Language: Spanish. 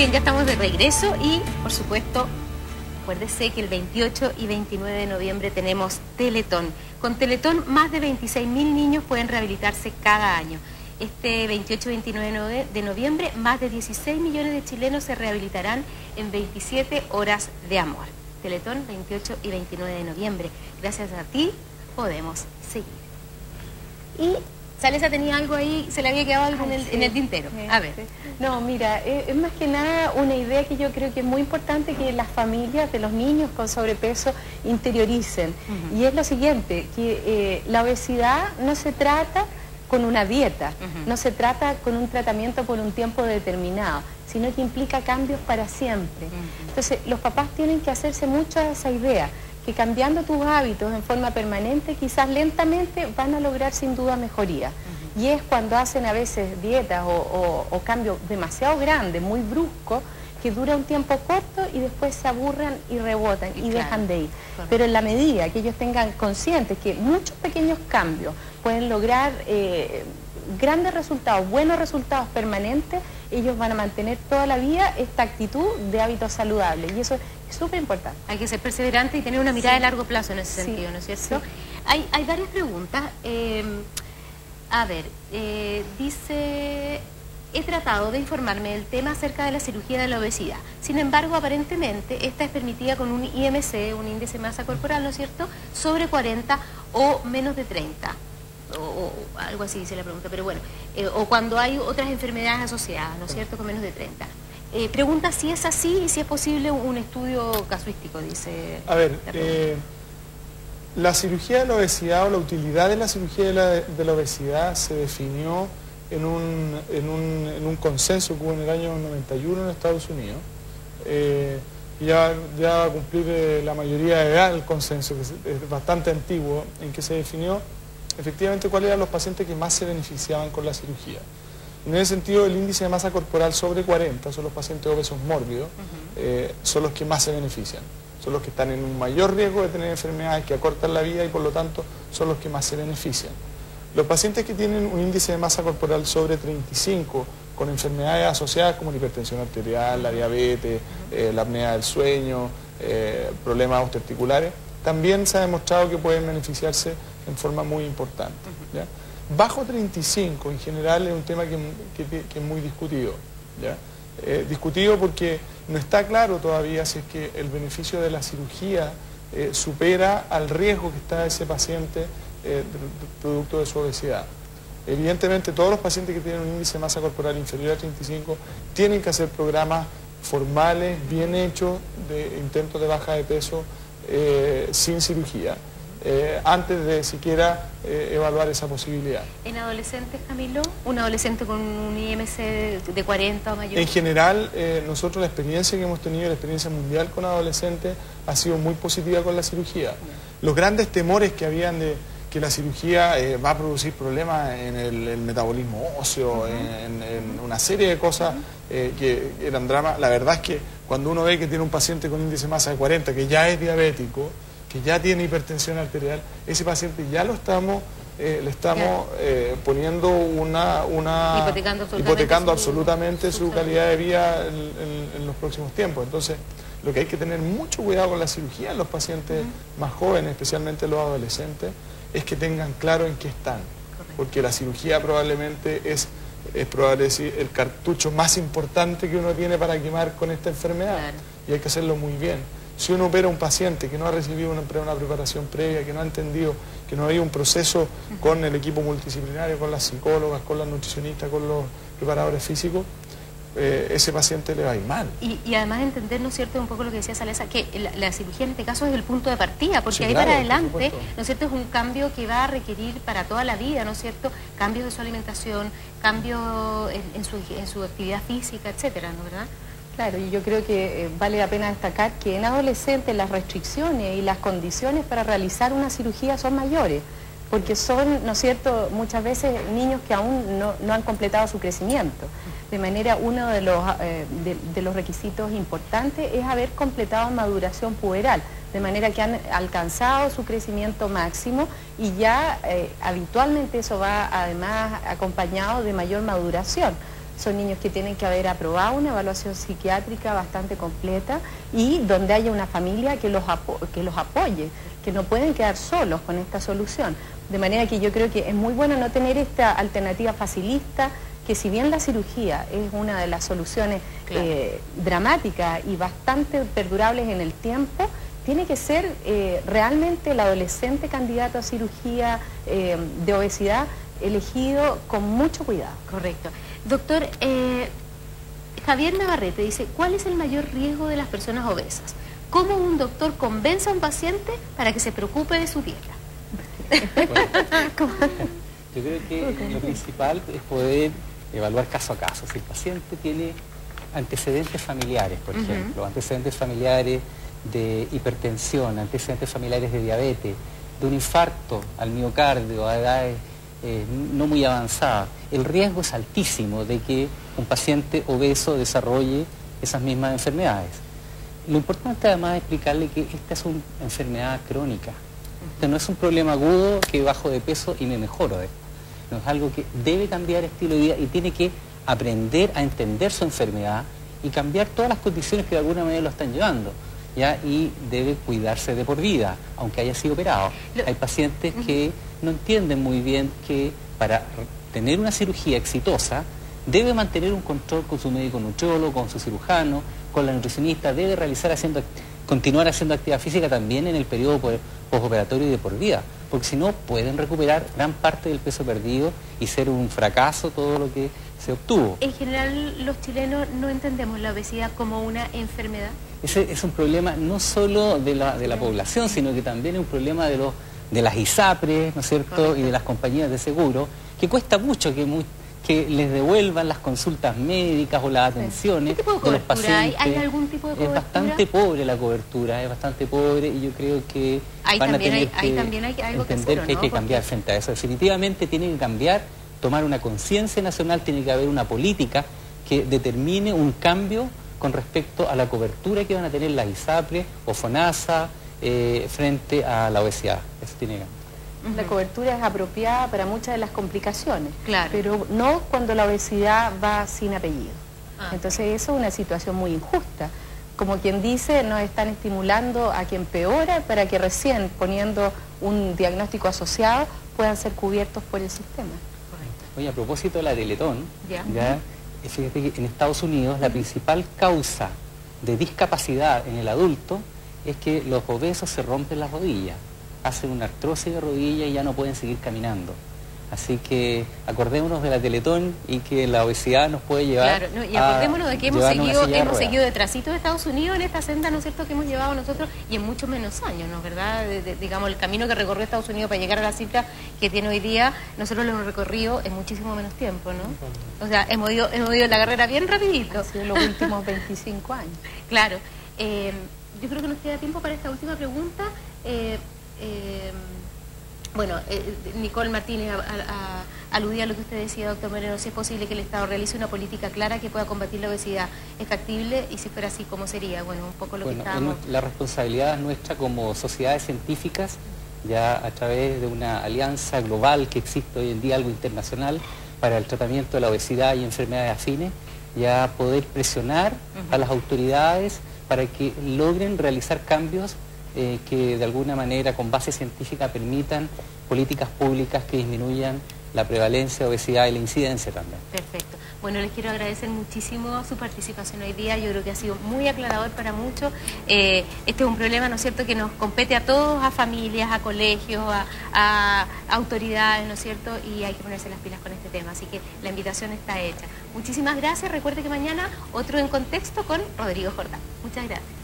bien, ya estamos de regreso y, por supuesto, acuérdese que el 28 y 29 de noviembre tenemos Teletón. Con Teletón, más de 26.000 niños pueden rehabilitarse cada año. Este 28 y 29 de noviembre, más de 16 millones de chilenos se rehabilitarán en 27 horas de amor. Teletón, 28 y 29 de noviembre. Gracias a ti, podemos seguir. Y Salesa tenía algo ahí, se le había quedado algo en el tintero. A ver. No, mira, es más que nada una idea que yo creo que es muy importante que las familias de los niños con sobrepeso interioricen. Y es lo siguiente, que la obesidad no se trata con una dieta, no se trata con un tratamiento por un tiempo determinado, sino que implica cambios para siempre. Entonces, los papás tienen que hacerse mucho a esa idea, que cambiando tus hábitos en forma permanente, quizás lentamente van a lograr sin duda mejoría. Y es cuando hacen a veces dietas o cambios demasiado grandes, muy bruscos, que dura un tiempo corto y después se aburran y rebotan y dejan de ir. Correcto. Pero en la medida que ellos tengan conscientes que muchos pequeños cambios pueden lograr grandes resultados, buenos resultados permanentes, ellos van a mantener toda la vida esta actitud de hábitos saludables. Y eso es súper importante. Hay que ser perseverante y tener una mirada de largo plazo en ese sentido, ¿no es cierto? Sí. Hay varias preguntas. A ver, dice... He tratado de informarme del tema acerca de la cirugía de la obesidad. Sin embargo, aparentemente, esta es permitida con un IMC, un índice de masa corporal, ¿no es cierto?, sobre 40 o menos de 30. O algo así dice la pregunta, pero bueno. O cuando hay otras enfermedades asociadas, ¿no es cierto?, con menos de 30. Pregunta si es así y si es posible un estudio casuístico, dice. A ver, la cirugía de la obesidad o la utilidad de la cirugía de la obesidad se definió en un consenso que hubo en el año 91 en Estados Unidos. Ya va a cumplir la mayoría de edad el consenso, que es bastante antiguo, en que se definió efectivamente cuáles eran los pacientes que más se beneficiaban con la cirugía. En ese sentido, el índice de masa corporal sobre 40, son los pacientes obesos mórbidos, son los que más se benefician. Son los que están en un mayor riesgo de tener enfermedades que acortan la vida y por lo tanto son los que más se benefician. Los pacientes que tienen un índice de masa corporal sobre 35, con enfermedades asociadas como la hipertensión arterial, la diabetes, la apnea del sueño, problemas osteoarticulares, también se ha demostrado que pueden beneficiarse en forma muy importante, ¿ya? Bajo 35 en general es un tema que es muy discutido, ¿ya? Discutido porque no está claro todavía si es que el beneficio de la cirugía supera al riesgo que está ese paciente producto de su obesidad. Evidentemente todos los pacientes que tienen un índice de masa corporal inferior a 35 tienen que hacer programas formales, bien hechos, de intentos de baja de peso sin cirugía, antes de siquiera evaluar esa posibilidad. ¿En adolescentes, Camilo? ¿Un adolescente con un IMC de 40 o mayor? En general, nosotros la experiencia que hemos tenido, la experiencia mundial con adolescentes, ha sido muy positiva con la cirugía. Los grandes temores que habían de que la cirugía va a producir problemas en el metabolismo óseo, en una serie de cosas que eran dramas. La verdad es que cuando uno ve que tiene un paciente con índice de masa de 40, que ya es diabético, que ya tiene hipertensión arterial, ese paciente ya lo estamos, le estamos poniendo hipotecando absolutamente su calidad de vida en los próximos tiempos. Entonces, lo que hay que tener mucho cuidado con la cirugía en los pacientes más jóvenes, especialmente los adolescentes, es que tengan claro en qué están. Correcto. Porque la cirugía probablemente es probable decir, el cartucho más importante que uno tiene para quemar con esta enfermedad. Claro. Y hay que hacerlo muy bien. Si uno opera a un paciente que no ha recibido una preparación previa, que no ha entendido, que no ha habido un proceso con el equipo multidisciplinario, con las psicólogas, con las nutricionistas, con los preparadores físicos, ese paciente le va a ir mal. Y además entender, ¿no es cierto?, un poco lo que decía Salesa, que la cirugía en este caso es el punto de partida, porque sí, ahí claro, para adelante, ¿no es cierto?, es un cambio que va a requerir para toda la vida, ¿no es cierto?, cambios de su alimentación, cambios en su actividad física, etcétera, ¿no, verdad? Claro, y yo creo que vale la pena destacar que en adolescentes las restricciones y las condiciones para realizar una cirugía son mayores, porque son, ¿no es cierto?, muchas veces niños que aún no han completado su crecimiento. De manera, uno de los requisitos importantes es haber completado maduración puberal, de manera que han alcanzado su crecimiento máximo y ya habitualmente eso va además acompañado de mayor maduración. son niños que tienen que haber aprobado una evaluación psiquiátrica bastante completa y donde haya una familia que los apoye, que no pueden quedar solos con esta solución. De manera que yo creo que es muy bueno no tener esta alternativa facilista, que si bien la cirugía es una de las soluciones dramáticas y bastante perdurables en el tiempo, tiene que ser realmente el adolescente candidato a cirugía de obesidad elegido con mucho cuidado. Correcto. Doctor, Javier Navarrete dice, ¿cuál es el mayor riesgo de las personas obesas? ¿Cómo un doctor convence a un paciente para que se preocupe de su dieta? Bueno, yo creo que lo principal es poder evaluar caso a caso. Si el paciente tiene antecedentes familiares, por ejemplo, antecedentes familiares de hipertensión, antecedentes familiares de diabetes, de un infarto al miocardio a edades no muy avanzadas, el riesgo es altísimo de que un paciente obeso desarrolle esas mismas enfermedades. Lo importante además es explicarle que esta es una enfermedad crónica. Este no es un problema agudo que bajo de peso y me mejoro de esto. No, es algo que debe cambiar estilo de vida y tiene que aprender a entender su enfermedad y cambiar todas las condiciones que de alguna manera lo están llevando, ¿ya? Y debe cuidarse de por vida, aunque haya sido operado. Hay pacientes que no entienden muy bien que para tener una cirugía exitosa debe mantener un control con su médico nutriólogo, con su cirujano, con la nutricionista, debe continuar haciendo actividad física también en el periodo postoperatorio y de por vida, porque si no pueden recuperar gran parte del peso perdido y ser un fracaso todo lo que se obtuvo. En general los chilenos no entendemos la obesidad como una enfermedad. Ese es un problema no solo de la población, sino que también es un problema de las ISAPRES, ¿no es cierto?, correcto, y de las compañías de seguro, que cuesta mucho que les devuelvan las consultas médicas o las atenciones de los pacientes. ¿Hay algún tipo de cobertura? Es bastante pobre la cobertura, es bastante pobre y yo creo que van a tener que entender que hay que cambiar frente a eso. Definitivamente tiene que cambiar, tomar una conciencia nacional, tiene que haber una política que determine un cambio con respecto a la cobertura que van a tener las ISAPRES o FONASA frente a la obesidad. Eso tiene que cambiar. La cobertura es apropiada para muchas de las complicaciones, claro, pero no cuando la obesidad va sin apellido. Entonces eso es una situación muy injusta. Como quien dice, nos están estimulando a que empeora para que recién poniendo un diagnóstico asociado puedan ser cubiertos por el sistema. Correcto. Oye, a propósito de la Teletón, fíjate que en Estados Unidos la principal causa de discapacidad en el adulto es que los obesos se rompen las rodillas, hacen una artrosis de rodilla y ya no pueden seguir caminando. Así que acordémonos de la Teletón y que la obesidad nos puede llevar. Claro, no, y acordémonos de que hemos seguido detrásito de Estados Unidos en esta senda, ¿no es cierto?, que hemos llevado nosotros y en mucho menos años, ¿no es verdad? Digamos, el camino que recorrió Estados Unidos para llegar a la cifra que tiene hoy día, nosotros lo hemos recorrido en muchísimo menos tiempo, ¿no? O sea, hemos ido la carrera bien rapidito. Ha sido los últimos 25 años. Claro. Yo creo que nos queda tiempo para esta última pregunta. Bueno, Nicole Martínez aludía a lo que usted decía, doctor Moreno, si es posible que el Estado realice una política clara que pueda combatir la obesidad. ¿Es factible? Y si fuera así, ¿cómo sería? Bueno, un poco lo que estábamos... La responsabilidad nuestra como sociedades científicas, ya a través de una alianza global que existe hoy en día, algo internacional, para el tratamiento de la obesidad y enfermedades afines, ya poder presionar a las autoridades para que logren realizar cambios que de alguna manera con base científica permitan políticas públicas que disminuyan la prevalencia de obesidad y la incidencia también. Perfecto. Bueno, les quiero agradecer muchísimo su participación hoy día. Yo creo que ha sido muy aclarador para muchos. Este es un problema, ¿no es cierto?, que nos compete a todos, a familias, a colegios, a autoridades, ¿no es cierto?, y hay que ponerse las pilas con este tema. Así que la invitación está hecha. Muchísimas gracias. Recuerde que mañana otro En Contexto con Rodrigo Jordán. Muchas gracias.